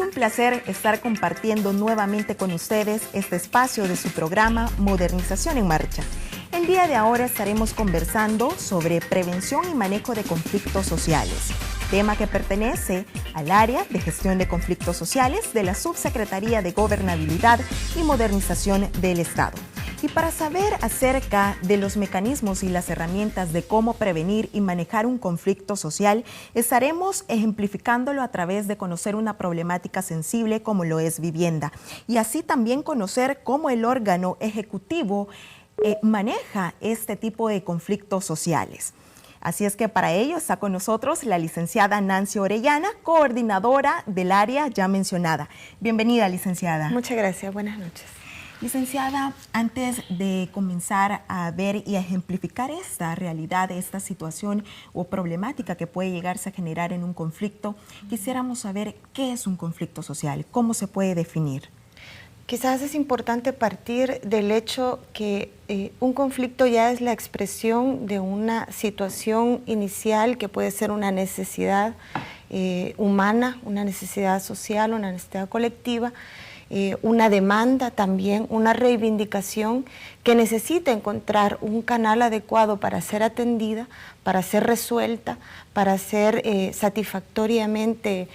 Es un placer estar compartiendo nuevamente con ustedes este espacio de su programa Modernización en Marcha. El día de ahora estaremos conversando sobre prevención y manejo de conflictos sociales, tema que pertenece al área de gestión de conflictos sociales de la Subsecretaría de Gobernabilidad y Modernización del Estado. Y para saber acerca de los mecanismos y las herramientas de cómo prevenir y manejar un conflicto social, estaremos ejemplificándolo a través de conocer una problemática sensible como lo es vivienda, y así también conocer cómo el órgano ejecutivo maneja este tipo de conflictos sociales. Así es que para ello está con nosotros la licenciada Nancy Orellana, coordinadora del área ya mencionada. Bienvenida, licenciada. Muchas gracias, buenas noches. Licenciada, antes de comenzar a ver y a ejemplificar esta realidad, esta situación o problemática que puede llegarse a generar en un conflicto, quisiéramos saber qué es un conflicto social, cómo se puede definir. Quizás es importante partir del hecho que un conflicto ya es la expresión de una situación inicial que puede ser una necesidad humana, una necesidad social, una necesidad colectiva, una demanda también, una reivindicación que necesita encontrar un canal adecuado para ser atendida, para ser resuelta, para ser satisfactoriamente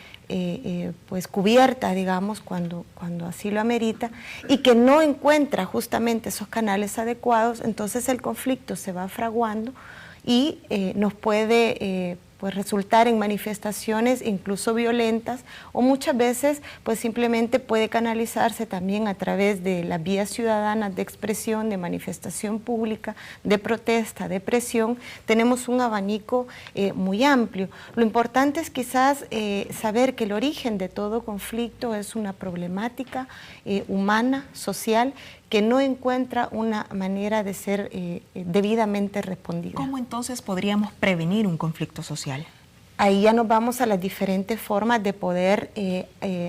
pues cubierta, digamos, cuando así lo amerita, y que no encuentra justamente esos canales adecuados. Entonces el conflicto se va fraguando y nos puede pues resultar en manifestaciones incluso violentas, o muchas veces pues simplemente puede canalizarse también a través de las vías ciudadanas de expresión, de manifestación pública, de protesta, de presión. Tenemos un abanico muy amplio. Lo importante es quizás saber que el origen de todo conflicto es una problemática humana, social, que no encuentra una manera de ser debidamente respondida. ¿Cómo entonces podríamos prevenir un conflicto social? Ahí ya nos vamos a las diferentes formas de poder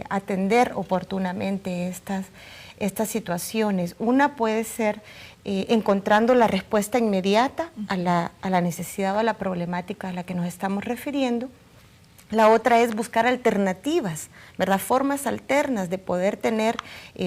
atender oportunamente estas situaciones. Una puede ser encontrando la respuesta inmediata a la necesidad o a la problemática a la que nos estamos refiriendo. La otra es buscar alternativas, ¿verdad? Formas alternas de poder tener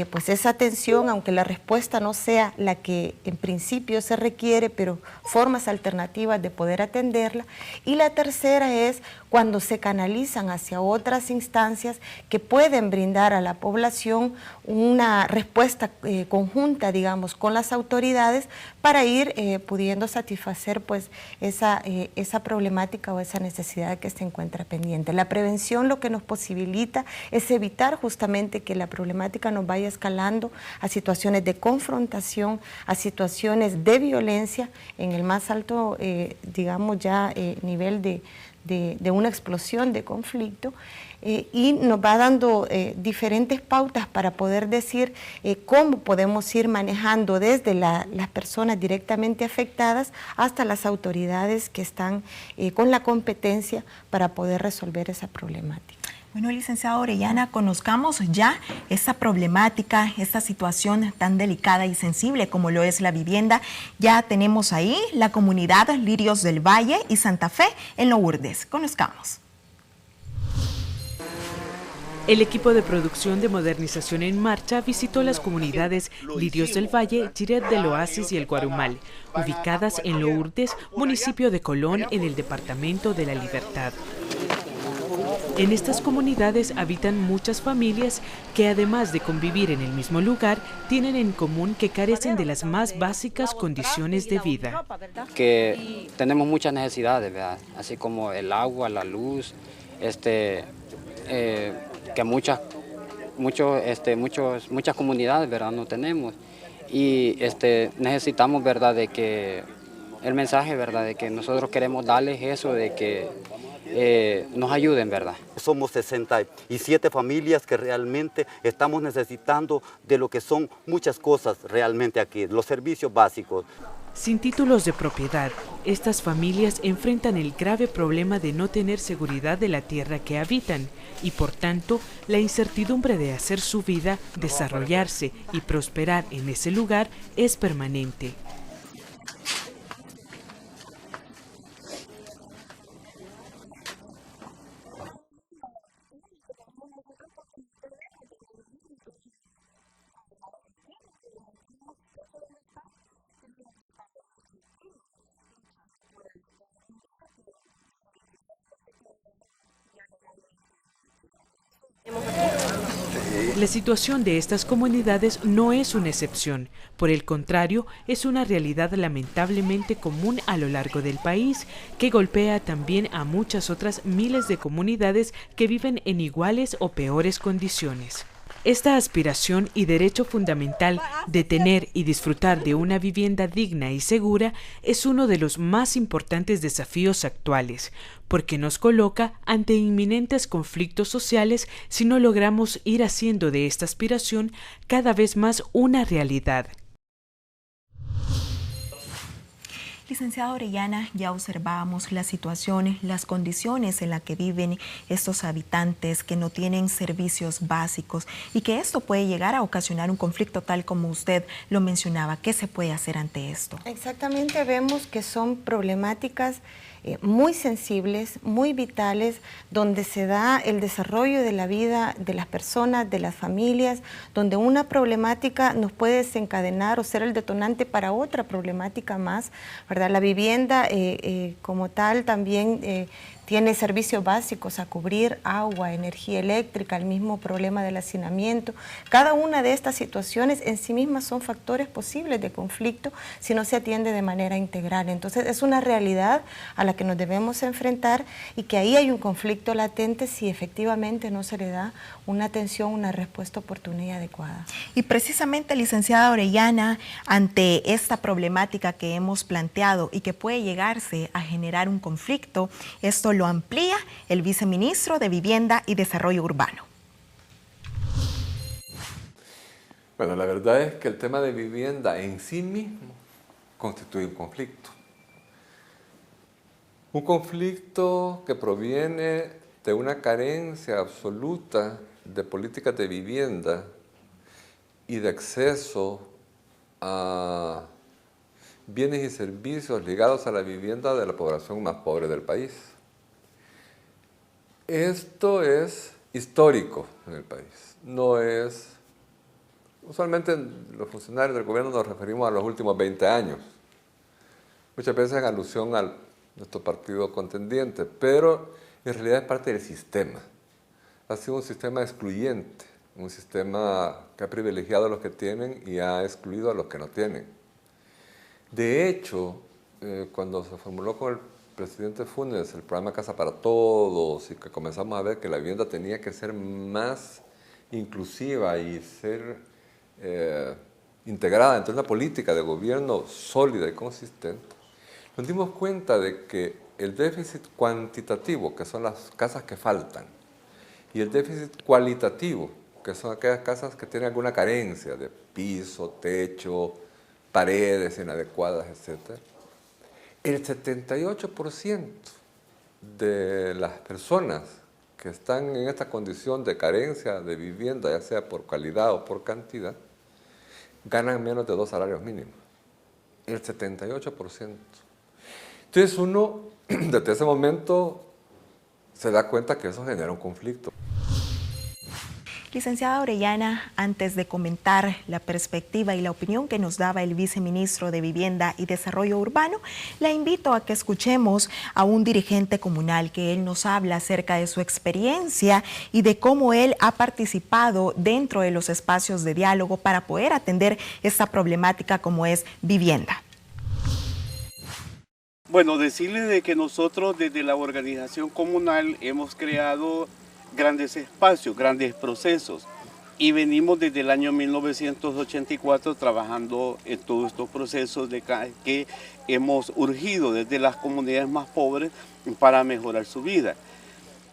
pues esa atención, aunque la respuesta no sea la que en principio se requiere, pero formas alternativas de poder atenderla. Y la tercera es cuando se canalizan hacia otras instancias que pueden brindar a la población una respuesta conjunta, digamos, con las autoridades para ir pudiendo satisfacer pues esa problemática o esa necesidad que se encuentra pendiente. La prevención lo que nos posibilita es evitar justamente que la problemática nos vaya escalando a situaciones de confrontación, a situaciones de violencia en el más alto, digamos ya, nivel de una explosión de conflicto. Y nos va dando diferentes pautas para poder decir cómo podemos ir manejando desde las personas directamente afectadas hasta las autoridades que están con la competencia para poder resolver esa problemática. Bueno, licenciada Orellana, conozcamos ya esta problemática, esta situación tan delicada y sensible como lo es la vivienda. Ya tenemos ahí la comunidad Lirios del Valle y Santa Fe en Lourdes. Conozcamos. El equipo de producción de Modernización en Marcha visitó las comunidades Lirios del Valle, Giret del Oasis y El Guarumal, ubicadas en Lourdes, municipio de Colón, en el departamento de La Libertad. En estas comunidades habitan muchas familias que, además de convivir en el mismo lugar, tienen en común que carecen de las más básicas condiciones de vida. Que tenemos muchas necesidades, ¿verdad? Así como el agua, la luz, que muchas comunidades, ¿verdad?, no tenemos, y necesitamos, ¿verdad?, de que el mensaje, ¿verdad?, de que nosotros queremos darles eso, de que nos ayuden, ¿verdad? Somos 67 familias que realmente estamos necesitando de lo que son muchas cosas realmente aquí, los servicios básicos. Sin títulos de propiedad, estas familias enfrentan el grave problema de no tener seguridad de la tierra que habitan y, por tanto, la incertidumbre de hacer su vida, desarrollarse y prosperar en ese lugar es permanente. La situación de estas comunidades no es una excepción, por el contrario, es una realidad lamentablemente común a lo largo del país, que golpea también a muchas otras miles de comunidades que viven en iguales o peores condiciones. Esta aspiración y derecho fundamental de tener y disfrutar de una vivienda digna y segura es uno de los más importantes desafíos actuales, porque nos coloca ante inminentes conflictos sociales si no logramos ir haciendo de esta aspiración cada vez más una realidad. Licenciada Orellana, ya observábamos las situaciones, las condiciones en las que viven estos habitantes que no tienen servicios básicos y que esto puede llegar a ocasionar un conflicto tal como usted lo mencionaba. ¿Qué se puede hacer ante esto? Exactamente, vemos que son problemáticas muy sensibles, muy vitales, donde se da el desarrollo de la vida de las personas, de las familias, donde una problemática nos puede desencadenar o ser el detonante para otra problemática más, ¿verdad? La vivienda como tal también tiene servicios básicos a cubrir, agua, energía eléctrica, el mismo problema del hacinamiento. Cada una de estas situaciones en sí mismas son factores posibles de conflicto si no se atiende de manera integral. Entonces es una realidad a la que nos debemos enfrentar y que ahí hay un conflicto latente si efectivamente no se le da una atención, una respuesta oportuna y adecuada. Y precisamente, licenciada Orellana, ante esta problemática que hemos planteado y que puede llegarse a generar un conflicto, esto lo amplía el viceministro de Vivienda y Desarrollo Urbano. Bueno, la verdad es que el tema de vivienda en sí mismo constituye un conflicto. Un conflicto que proviene de una carencia absoluta de políticas de vivienda y de acceso a bienes y servicios ligados a la vivienda de la población más pobre del país. Esto es histórico en el país, no es... Usualmente los funcionarios del gobierno nos referimos a los últimos 20 años, muchas veces en alusión a nuestro partido contendiente, pero en realidad es parte del sistema. Ha sido un sistema excluyente, un sistema que ha privilegiado a los que tienen y ha excluido a los que no tienen. De hecho, cuando se formuló con el presidente Funes el programa Casa para Todos y que comenzamos a ver que la vivienda tenía que ser más inclusiva y ser integrada entre una política de gobierno sólida y consistente, nos dimos cuenta de que el déficit cuantitativo, que son las casas que faltan, y el déficit cualitativo, que son aquellas casas que tienen alguna carencia de piso, techo, paredes inadecuadas, etc. El 78% de las personas que están en esta condición de carencia de vivienda, ya sea por calidad o por cantidad, ganan menos de 2 salarios mínimos. El 78%. Entonces uno, desde ese momento, se da cuenta que eso genera un conflicto. Licenciada Orellana, antes de comentar la perspectiva y la opinión que nos daba el viceministro de Vivienda y Desarrollo Urbano, la invito a que escuchemos a un dirigente comunal que él nos habla acerca de su experiencia y de cómo él ha participado dentro de los espacios de diálogo para poder atender esta problemática como es vivienda. Bueno, decirle de que nosotros desde la organización comunal hemos creado grandes espacios, grandes procesos y venimos desde el año 1984 trabajando en todos estos procesos que hemos urgido desde las comunidades más pobres para mejorar su vida.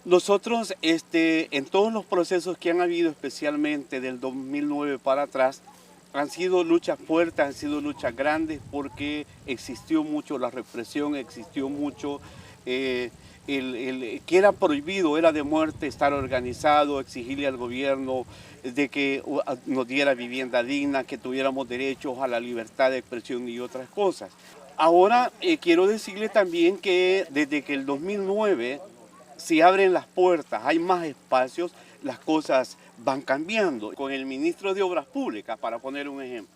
Nosotros en todos los procesos que han habido, especialmente del 2009 para atrás, han sido luchas fuertes, han sido luchas grandes porque existió mucho la represión, existió mucho que era prohibido, era de muerte estar organizado, exigirle al gobierno de que nos diera vivienda digna, que tuviéramos derechos a la libertad de expresión y otras cosas. Ahora quiero decirle también que desde que el 2009 se abren las puertas, hay más espacios, las cosas van cambiando. Con el ministro de Obras Públicas, para poner un ejemplo,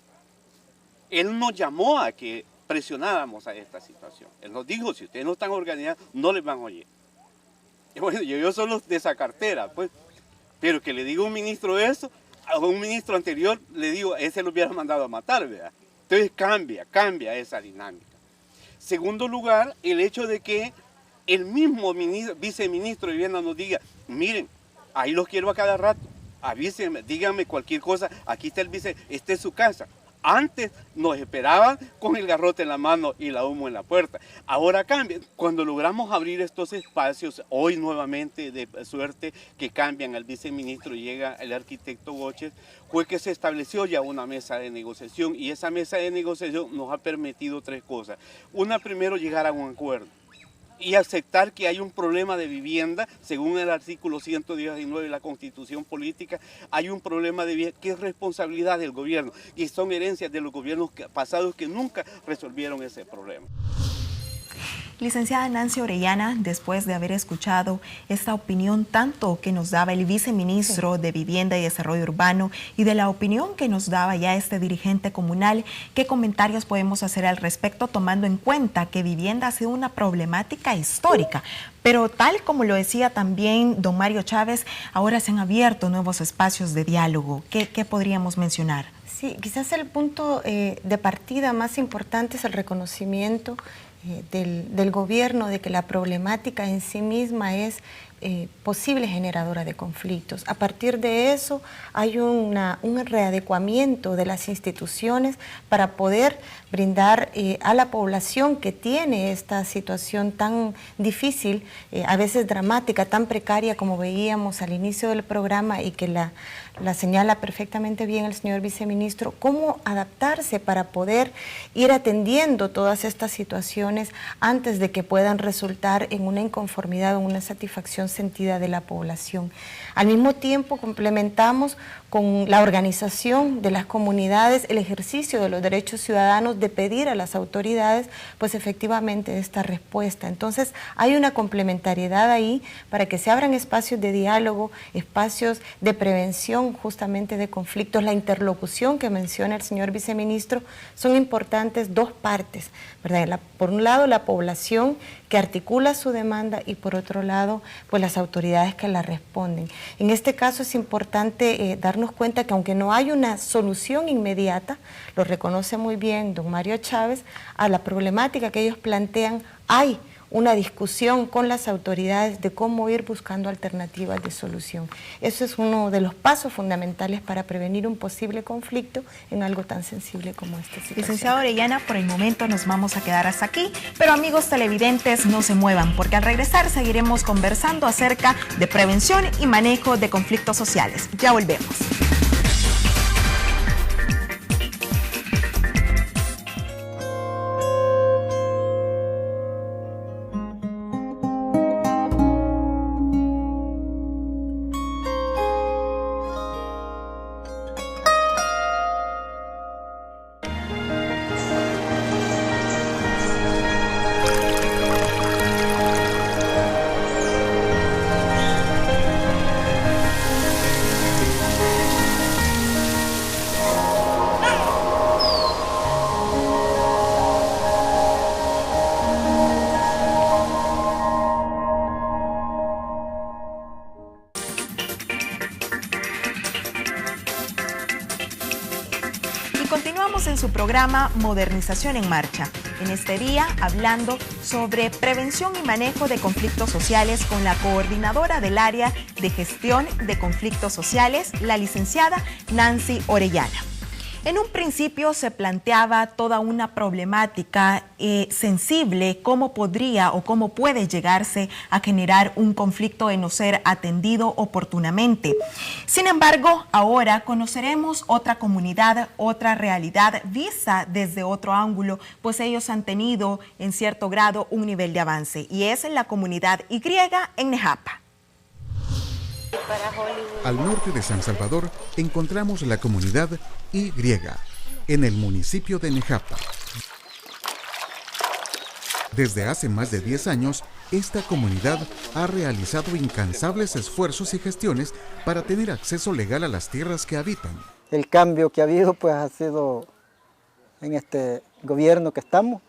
él nos llamó a que presionáramos a esta situación. Él nos dijo, si ustedes no están organizados, no les van a oír. Y bueno, yo soy los de esa cartera, pues. Pero que le diga a un ministro eso, a un ministro anterior le digo, ese lo hubiera mandado a matar, ¿verdad? Entonces cambia esa dinámica. Segundo lugar, el hecho de que el mismo viceministro de Vivienda nos diga, miren, ahí los quiero a cada rato, avísenme, díganme cualquier cosa, aquí está el vice, esta es su casa. Antes nos esperaban con el garrote en la mano y la humo en la puerta. Ahora cambia. Cuando logramos abrir estos espacios, hoy nuevamente de suerte que cambian al viceministro y llega el arquitecto Goches, fue que se estableció ya una mesa de negociación y esa mesa de negociación nos ha permitido tres cosas. Una, primero, llegar a un acuerdo y aceptar que hay un problema de vivienda, según el artículo 119 de la Constitución Política, hay un problema de vivienda que es responsabilidad del gobierno y son herencias de los gobiernos pasados que nunca resolvieron ese problema. Licenciada Nancy Orellana, después de haber escuchado esta opinión tanto que nos daba el viceministro de Vivienda y Desarrollo Urbano y de la opinión que nos daba ya este dirigente comunal, ¿qué comentarios podemos hacer al respecto tomando en cuenta que vivienda ha sido una problemática histórica? Pero tal como lo decía también don Mario Chávez, ahora se han abierto nuevos espacios de diálogo. ¿Qué podríamos mencionar? Sí, quizás el punto de partida más importante es el reconocimiento del gobierno de que la problemática en sí misma es posible generadora de conflictos. A partir de eso hay un readecuamiento de las instituciones para poder brindar a la población que tiene esta situación tan difícil, a veces dramática, tan precaria como veíamos al inicio del programa y que la señala perfectamente bien el señor viceministro, cómo adaptarse para poder ir atendiendo todas estas situaciones antes de que puedan resultar en una inconformidad o una satisfacción sentida de la población. Al mismo tiempo complementamos con la organización de las comunidades, el ejercicio de los derechos ciudadanos de pedir a las autoridades, pues efectivamente esta respuesta. Entonces hay una complementariedad ahí para que se abran espacios de diálogo, espacios de prevención justamente de conflictos. La interlocución que menciona el señor viceministro son importantes dos partes, ¿verdad? Por un lado la población que articula su demanda y por otro lado pues las autoridades que la responden. En este caso es importante darnos cuenta que aunque no hay una solución inmediata, lo reconoce muy bien don Mario Chávez, a la problemática que ellos plantean hay una discusión con las autoridades de cómo ir buscando alternativas de solución. Eso es uno de los pasos fundamentales para prevenir un posible conflicto en algo tan sensible como esta situación. Licenciada Orellana, por el momento nos vamos a quedar hasta aquí, pero amigos televidentes, no se muevan, porque al regresar seguiremos conversando acerca de prevención y manejo de conflictos sociales. Ya volvemos. Continuamos en su programa Modernización en Marcha. En este día hablando sobre prevención y manejo de conflictos sociales con la coordinadora del área de gestión de conflictos sociales, la licenciada Nancy Orellana. En un principio se planteaba toda una problemática sensible, cómo podría o cómo puede llegarse a generar un conflicto de no ser atendido oportunamente. Sin embargo, ahora conoceremos otra comunidad, otra realidad vista desde otro ángulo, pues ellos han tenido en cierto grado un nivel de avance, y es la comunidad Y en Nejapa. Al norte de San Salvador encontramos la comunidad Y, en el municipio de Nejapa. Desde hace más de 10 años, esta comunidad ha realizado incansables esfuerzos y gestiones para tener acceso legal a las tierras que habitan. El cambio que ha habido pues ha sido en este gobierno que estamos,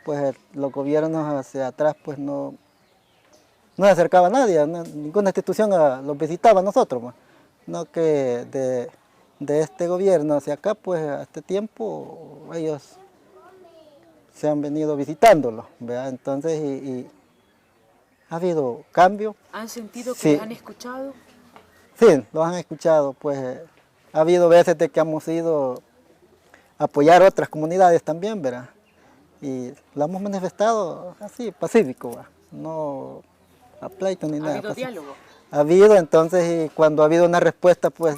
pues los gobiernos hacia atrás pues no se acercaba a nadie, ninguna institución los visitaba a nosotros. no que de este gobierno hacia acá, pues a este tiempo ellos se han venido visitándolo, ¿verdad? Entonces, y ha habido cambio. ¿Han sentido que Sí. les han escuchado? Sí, los han escuchado, pues ha habido veces de que hemos ido a apoyar otras comunidades también, ¿verdad? Y lo hemos manifestado así, pacífico, ¿verdad? No a pleito ni nada. ¿Ha habido diálogo? Ha habido, entonces, y cuando ha habido una respuesta, pues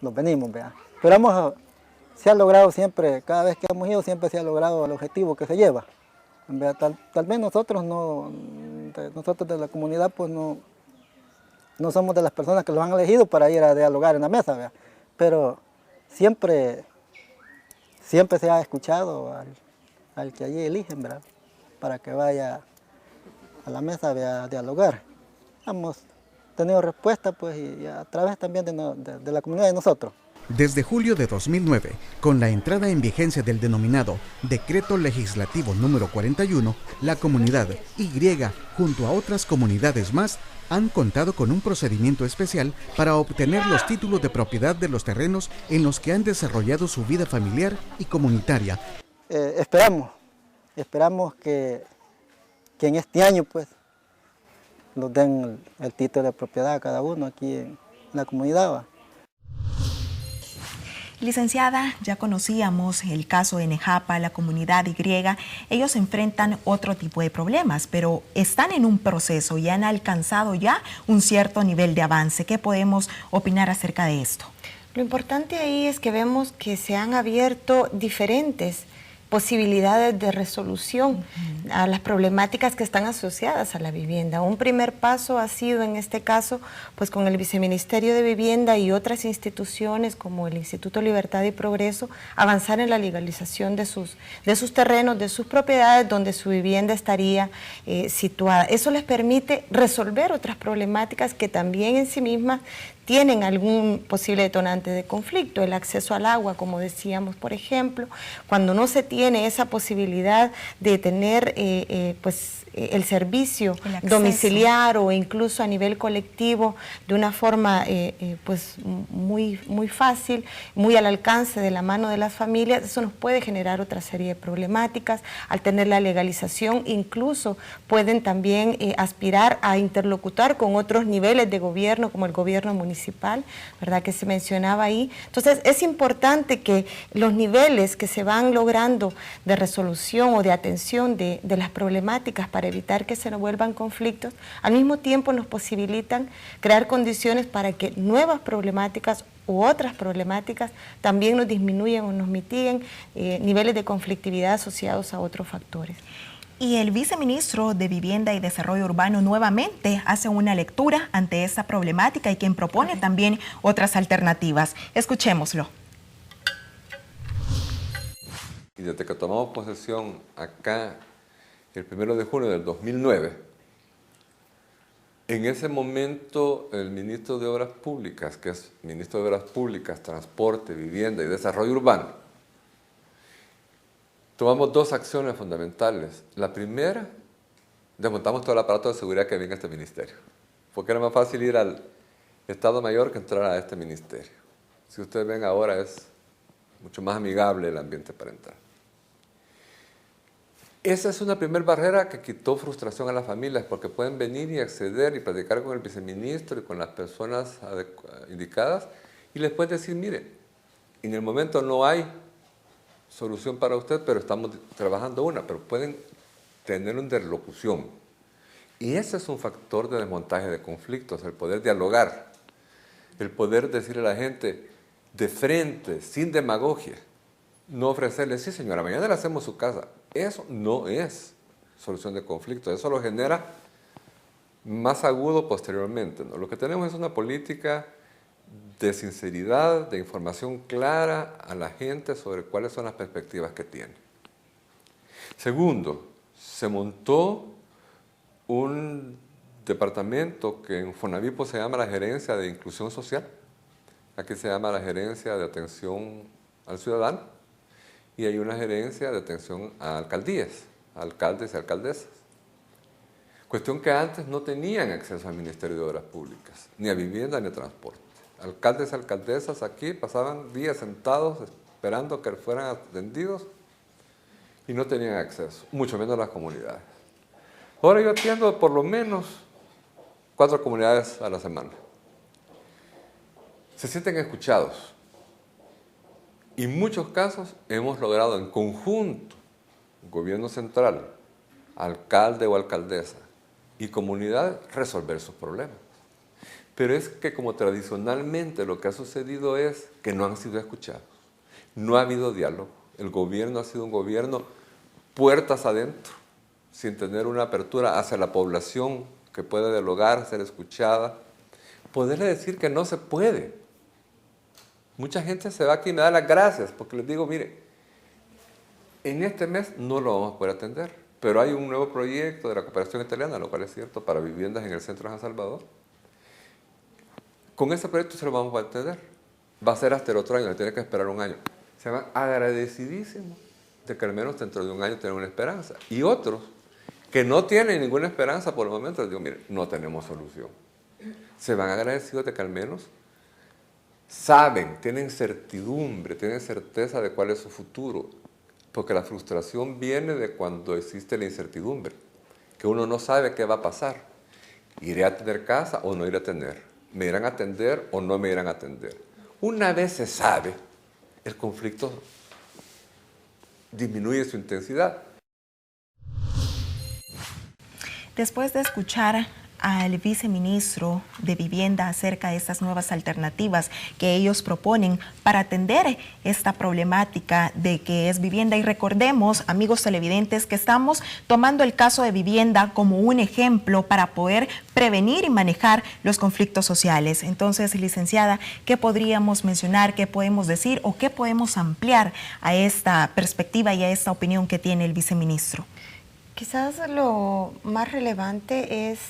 nos venimos, ¿verdad? Pero se ha logrado siempre, cada vez que hemos ido, siempre se ha logrado el objetivo que se lleva. ¿Verdad? Tal vez nosotros nosotros de la comunidad, pues no somos de las personas que los han elegido para ir a dialogar en la mesa, ¿verdad? Pero siempre se ha escuchado al que allí eligen, ¿verdad? Para que vaya a la mesa a dialogar. Hemos tenido respuesta, pues, y a través también de la comunidad de nosotros. Desde julio de 2009, con la entrada en vigencia del denominado Decreto Legislativo número 41, la comunidad Y, junto a otras comunidades más, han contado con un procedimiento especial para obtener los títulos de propiedad de los terrenos en los que han desarrollado su vida familiar y comunitaria. Esperamos que en este año, pues, nos den el título de propiedad a cada uno aquí en la comunidad, ¿va? Licenciada, ya conocíamos el caso de Nejapa, la comunidad Y. Ellos enfrentan otro tipo de problemas, pero están en un proceso y han alcanzado ya un cierto nivel de avance. ¿Qué podemos opinar acerca de esto? Lo importante ahí es que vemos que se han abierto diferentes posibilidades de resolución a las problemáticas que están asociadas a la vivienda. Un primer paso ha sido, en este caso, pues con el Viceministerio de Vivienda y otras instituciones como el Instituto Libertad y Progreso, avanzar en la legalización de sus terrenos, de sus propiedades donde su vivienda estaría situada. Eso les permite resolver otras problemáticas que también en sí mismas tienen algún posible detonante de conflicto, el acceso al agua, como decíamos, por ejemplo, cuando no se tiene esa posibilidad de tener el servicio domiciliar o incluso a nivel colectivo de una forma muy fácil, muy al alcance de la mano de las familias, eso nos puede generar otra serie de problemáticas. Al tener la legalización, incluso pueden también aspirar a interlocutar con otros niveles de gobierno, como el gobierno municipal, ¿verdad?, que se mencionaba ahí. Entonces, es importante que los niveles que se van logrando de resolución o de atención de las problemáticas para evitar que se nos vuelvan conflictos, al mismo tiempo nos posibilitan crear condiciones para que nuevas problemáticas u otras problemáticas también nos disminuyan o nos mitiguen niveles de conflictividad asociados a otros factores. Y el viceministro de Vivienda y Desarrollo Urbano nuevamente hace una lectura ante esta problemática y quien propone también otras alternativas. Escuchémoslo. Y desde que tomamos posesión acá el 1 de junio del 2009, en ese momento el ministro de Obras Públicas, que es ministro de Obras Públicas, Transporte, Vivienda y Desarrollo Urbano, tomamos dos acciones fundamentales. La primera, desmontamos todo el aparato de seguridad que había en este ministerio, porque era más fácil ir al Estado Mayor que entrar a este ministerio. Si ustedes ven ahora es mucho más amigable el ambiente para entrar. Esa es una primera barrera que quitó frustración a las familias, porque pueden venir y acceder y platicar con el viceministro y con las personas indicadas y les pueden decir, mire, en el momento no hay solución para usted, pero estamos trabajando una, pero pueden tener una interlocución. Y ese es un factor de desmontaje de conflictos, el poder dialogar, el poder decirle a la gente de frente, sin demagogia, no ofrecerle, sí señora, mañana le hacemos su casa. Eso no es solución de conflictos, eso lo genera más agudo posteriormente, ¿no? Lo que tenemos es una política de sinceridad, de información clara a la gente sobre cuáles son las perspectivas que tiene. Segundo, se montó un departamento que en Fonavipo se llama la Gerencia de Inclusión Social, aquí se llama la Gerencia de Atención al Ciudadano, y hay una gerencia de atención a alcaldías, a alcaldes y alcaldesas. Cuestión que antes no tenían acceso al Ministerio de Obras Públicas, ni a vivienda ni a transporte. alcaldes y alcaldesas aquí pasaban días sentados esperando que fueran atendidos y no tenían acceso, mucho menos las comunidades. Ahora yo atiendo por lo menos 4 comunidades a la semana. Se sienten escuchados. Y en muchos casos hemos logrado en conjunto, gobierno central, alcalde o alcaldesa y comunidad, resolver sus problemas. Pero es que como tradicionalmente lo que ha sucedido es que no han sido escuchados. No ha habido diálogo. El gobierno ha sido un gobierno puertas adentro, sin tener una apertura hacia la población que pueda dialogar, ser escuchada. Poderle decir que no se puede. Mucha gente se va aquí y me da las gracias porque les digo, mire, en este mes no lo vamos a poder atender, pero hay un nuevo proyecto de la cooperación italiana, lo cual es cierto, para viviendas en el centro de San Salvador. Con ese proyecto se lo vamos a atender. Va a ser hasta el otro año, tiene que esperar un año. Se van agradecidísimos de que al menos dentro de un año tengan una esperanza. Y otros que no tienen ninguna esperanza por el momento, les digo, mire, no tenemos solución. Se van agradecidos de que al menos saben, tienen certidumbre, tienen certeza de cuál es su futuro, porque la frustración viene de cuando existe la incertidumbre, que uno no sabe qué va a pasar. ¿Iré a tener casa o no iré a tener? ¿Me irán a atender o no me irán a atender? Una vez se sabe, el conflicto disminuye su intensidad. Después de escuchar al viceministro de Vivienda acerca de estas nuevas alternativas que ellos proponen para atender esta problemática de que es vivienda. Y recordemos, amigos televidentes, que estamos tomando el caso de vivienda como un ejemplo para poder prevenir y manejar los conflictos sociales. Entonces, licenciada, ¿qué podríamos mencionar, qué podemos decir o qué podemos ampliar a esta perspectiva y a esta opinión que tiene el viceministro? Quizás lo más relevante es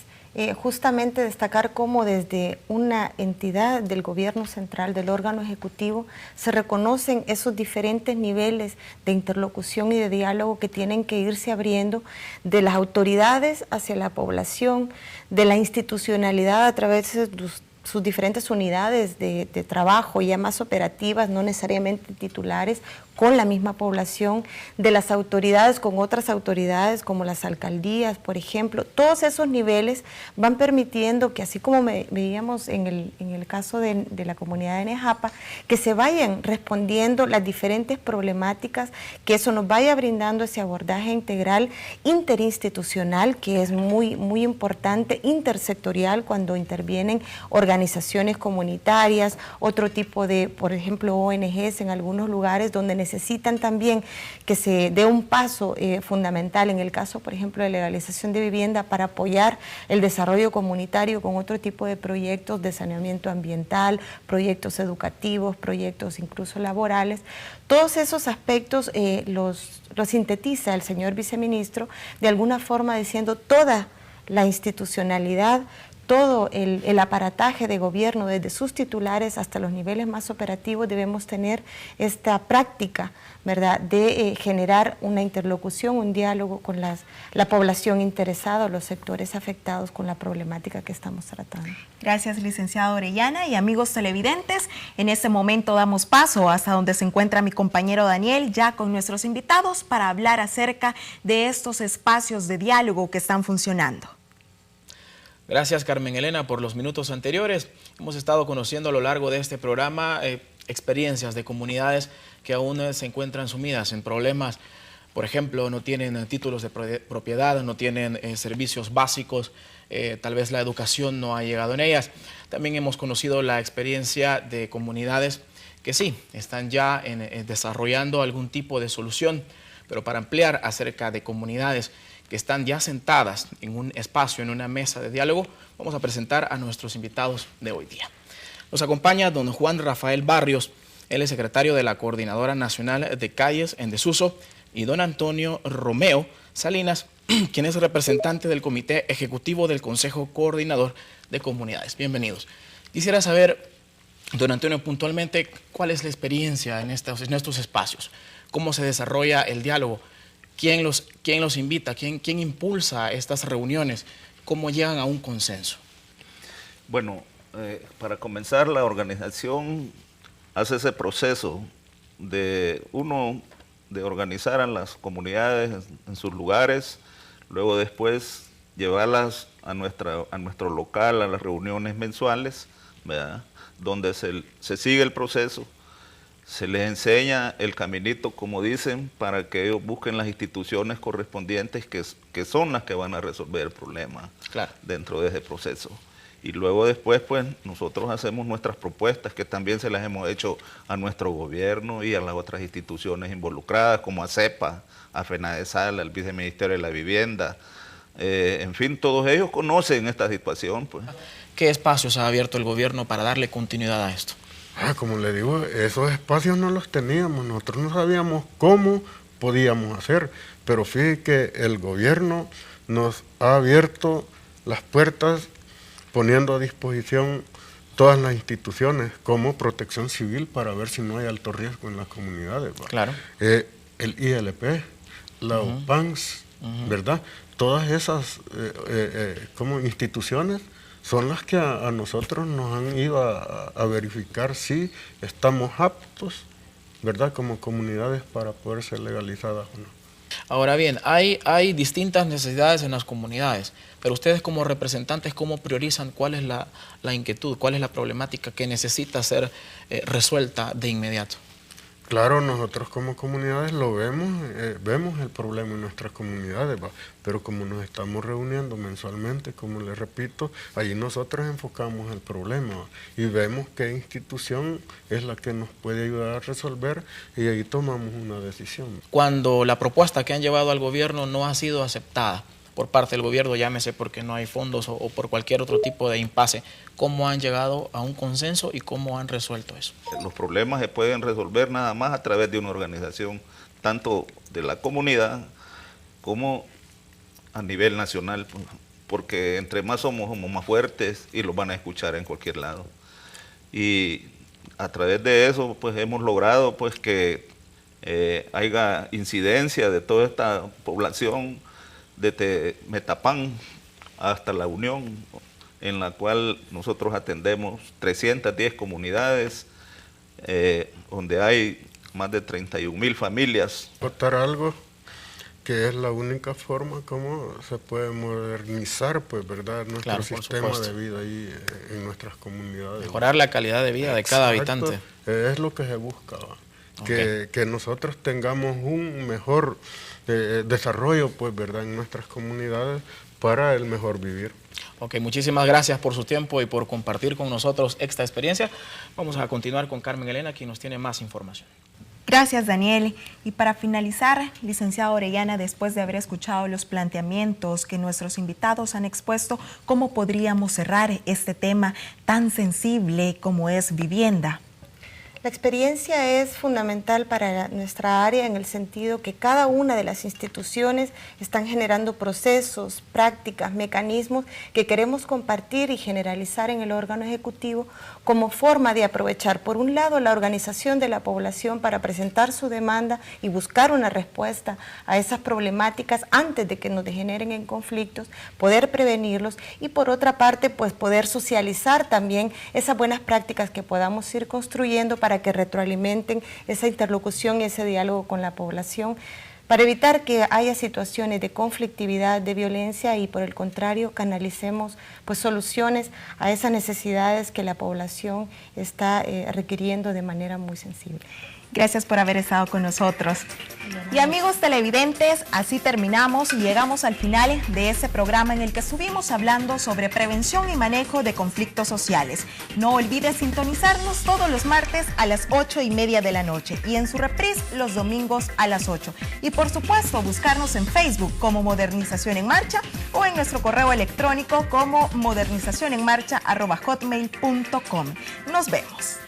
justamente destacar cómo desde una entidad del gobierno central, del órgano ejecutivo, se reconocen esos diferentes niveles de interlocución y de diálogo que tienen que irse abriendo de las autoridades hacia la población, de la institucionalidad a través de sus diferentes unidades de trabajo ya más operativas, no necesariamente titulares, con la misma población, de las autoridades con otras autoridades como las alcaldías, por ejemplo. Todos esos niveles van permitiendo que, así como veíamos en el caso de la comunidad de Nejapa, que se vayan respondiendo las diferentes problemáticas, que eso nos vaya brindando ese abordaje integral interinstitucional, que es muy, muy importante, intersectorial, cuando intervienen organizaciones comunitarias, otro tipo de, por ejemplo, ONGs en algunos lugares donde necesitan también que se dé un paso fundamental en el caso, por ejemplo, de legalización de vivienda para apoyar el desarrollo comunitario con otro tipo de proyectos de saneamiento ambiental, proyectos educativos, proyectos incluso laborales. Todos esos aspectos los sintetiza el señor viceministro de alguna forma diciendo toda la institucionalidad, todo el aparataje de gobierno, desde sus titulares hasta los niveles más operativos, debemos tener esta práctica, ¿verdad?, de generar una interlocución, un diálogo con la población interesada, los sectores afectados con la problemática que estamos tratando. Gracias, licenciado Orellana. Y amigos televidentes, en este momento damos paso hasta donde se encuentra mi compañero Daniel, ya con nuestros invitados, para hablar acerca de estos espacios de diálogo que están funcionando. Gracias, Carmen Elena, por los minutos anteriores. Hemos estado conociendo a lo largo de este programa experiencias de comunidades que aún se encuentran sumidas en problemas. Por ejemplo, no tienen títulos de propiedad, no tienen servicios básicos, tal vez la educación no ha llegado en ellas. También hemos conocido la experiencia de comunidades que sí, están ya desarrollando algún tipo de solución, pero para ampliar acerca de comunidades que están ya sentadas en un espacio, en una mesa de diálogo, vamos a presentar a nuestros invitados de hoy día. Nos acompaña don Juan Rafael Barrios, él es secretario de la Coordinadora Nacional de Calles en Desuso, y don Antonio Romeo Salinas, quien es representante del Comité Ejecutivo del Consejo Coordinador de Comunidades. Bienvenidos. Quisiera saber, don Antonio, puntualmente, ¿cuál es la experiencia en estos espacios? ¿Cómo se desarrolla el diálogo? ¿Quién los invita? ¿Quién impulsa estas reuniones? ¿Cómo llegan a un consenso? Bueno, para comenzar, la organización hace ese proceso de organizar a las comunidades en sus lugares, luego después llevarlas a nuestro local, a las reuniones mensuales, ¿verdad?, donde se sigue el proceso, se les enseña el caminito, como dicen, para que ellos busquen las instituciones correspondientes que son las que van a resolver el problema, claro, dentro de ese proceso. Y luego después, pues, nosotros hacemos nuestras propuestas, que también se las hemos hecho a nuestro gobierno y a las otras instituciones involucradas, como a CEPA, a FENADESAL, al Viceministerio de la Vivienda. En fin, todos ellos conocen esta situación, pues. ¿Qué espacios ha abierto el gobierno para darle continuidad a esto? Como le digo, esos espacios no los teníamos, nosotros no sabíamos cómo podíamos hacer, pero fíjate que el gobierno nos ha abierto las puertas poniendo a disposición todas las instituciones como Protección Civil para ver si no hay alto riesgo en las comunidades, ¿va? Claro. El ILP, la OPANS, ¿verdad? Todas esas como instituciones son las que a nosotros nos han ido a verificar si estamos aptos, ¿verdad?, como comunidades para poder ser legalizadas o no. Ahora bien, hay distintas necesidades en las comunidades, pero ustedes como representantes, ¿cómo priorizan cuál es la inquietud, cuál es la problemática que necesita ser resuelta de inmediato? Claro, nosotros como comunidades lo vemos el problema en nuestras comunidades, ¿va? Pero como nos estamos reuniendo mensualmente, como les repito, allí nosotros enfocamos el problema, ¿va? Y vemos qué institución es la que nos puede ayudar a resolver y ahí tomamos una decisión. Cuando la propuesta que han llevado al gobierno no ha sido aceptada por parte del gobierno, llámese porque no hay fondos o por cualquier otro tipo de impasse, ¿cómo han llegado a un consenso y cómo han resuelto eso? Los problemas se pueden resolver nada más a través de una organización, tanto de la comunidad como a nivel nacional, porque entre más somos más fuertes y los van a escuchar en cualquier lado. Y a través de eso, pues hemos logrado pues que haya incidencia de toda esta población, desde Metapán hasta La Unión, en la cual nosotros atendemos 310 comunidades, donde hay más de 31,000 familias. Votar algo que es la única forma como se puede modernizar, pues, ¿verdad?, nuestro sistema de vida ahí en nuestras comunidades. Mejorar la calidad de vida de cada habitante. Es lo que se busca, que nosotros tengamos un mejor desarrollo, pues, ¿verdad?, en nuestras comunidades para el mejor vivir. Ok, muchísimas gracias por su tiempo y por compartir con nosotros esta experiencia. Vamos a continuar con Carmen Elena, quien nos tiene más información. Gracias, Daniel. Y para finalizar, licenciado Orellana, después de haber escuchado los planteamientos que nuestros invitados han expuesto, ¿cómo podríamos cerrar este tema tan sensible como es vivienda? La experiencia es fundamental para nuestra área en el sentido que cada una de las instituciones están generando procesos, prácticas, mecanismos que queremos compartir y generalizar en el órgano ejecutivo como forma de aprovechar, por un lado, la organización de la población para presentar su demanda y buscar una respuesta a esas problemáticas antes de que nos degeneren en conflictos, poder prevenirlos y por otra parte, pues poder socializar también esas buenas prácticas que podamos ir construyendo para que retroalimenten esa interlocución y ese diálogo con la población, para evitar que haya situaciones de conflictividad, de violencia y por el contrario canalicemos pues soluciones a esas necesidades que la población está requiriendo de manera muy sensible. Gracias por haber estado con nosotros. Y amigos televidentes, así terminamos y llegamos al final de este programa en el que estuvimos hablando sobre prevención y manejo de conflictos sociales. No olvides sintonizarnos todos los martes a las 8:30 de la noche y en su reprise los domingos a las 8. Y por supuesto, buscarnos en Facebook como Modernización en Marcha o en nuestro correo electrónico como modernizacionenmarcha@hotmail.com. Nos vemos.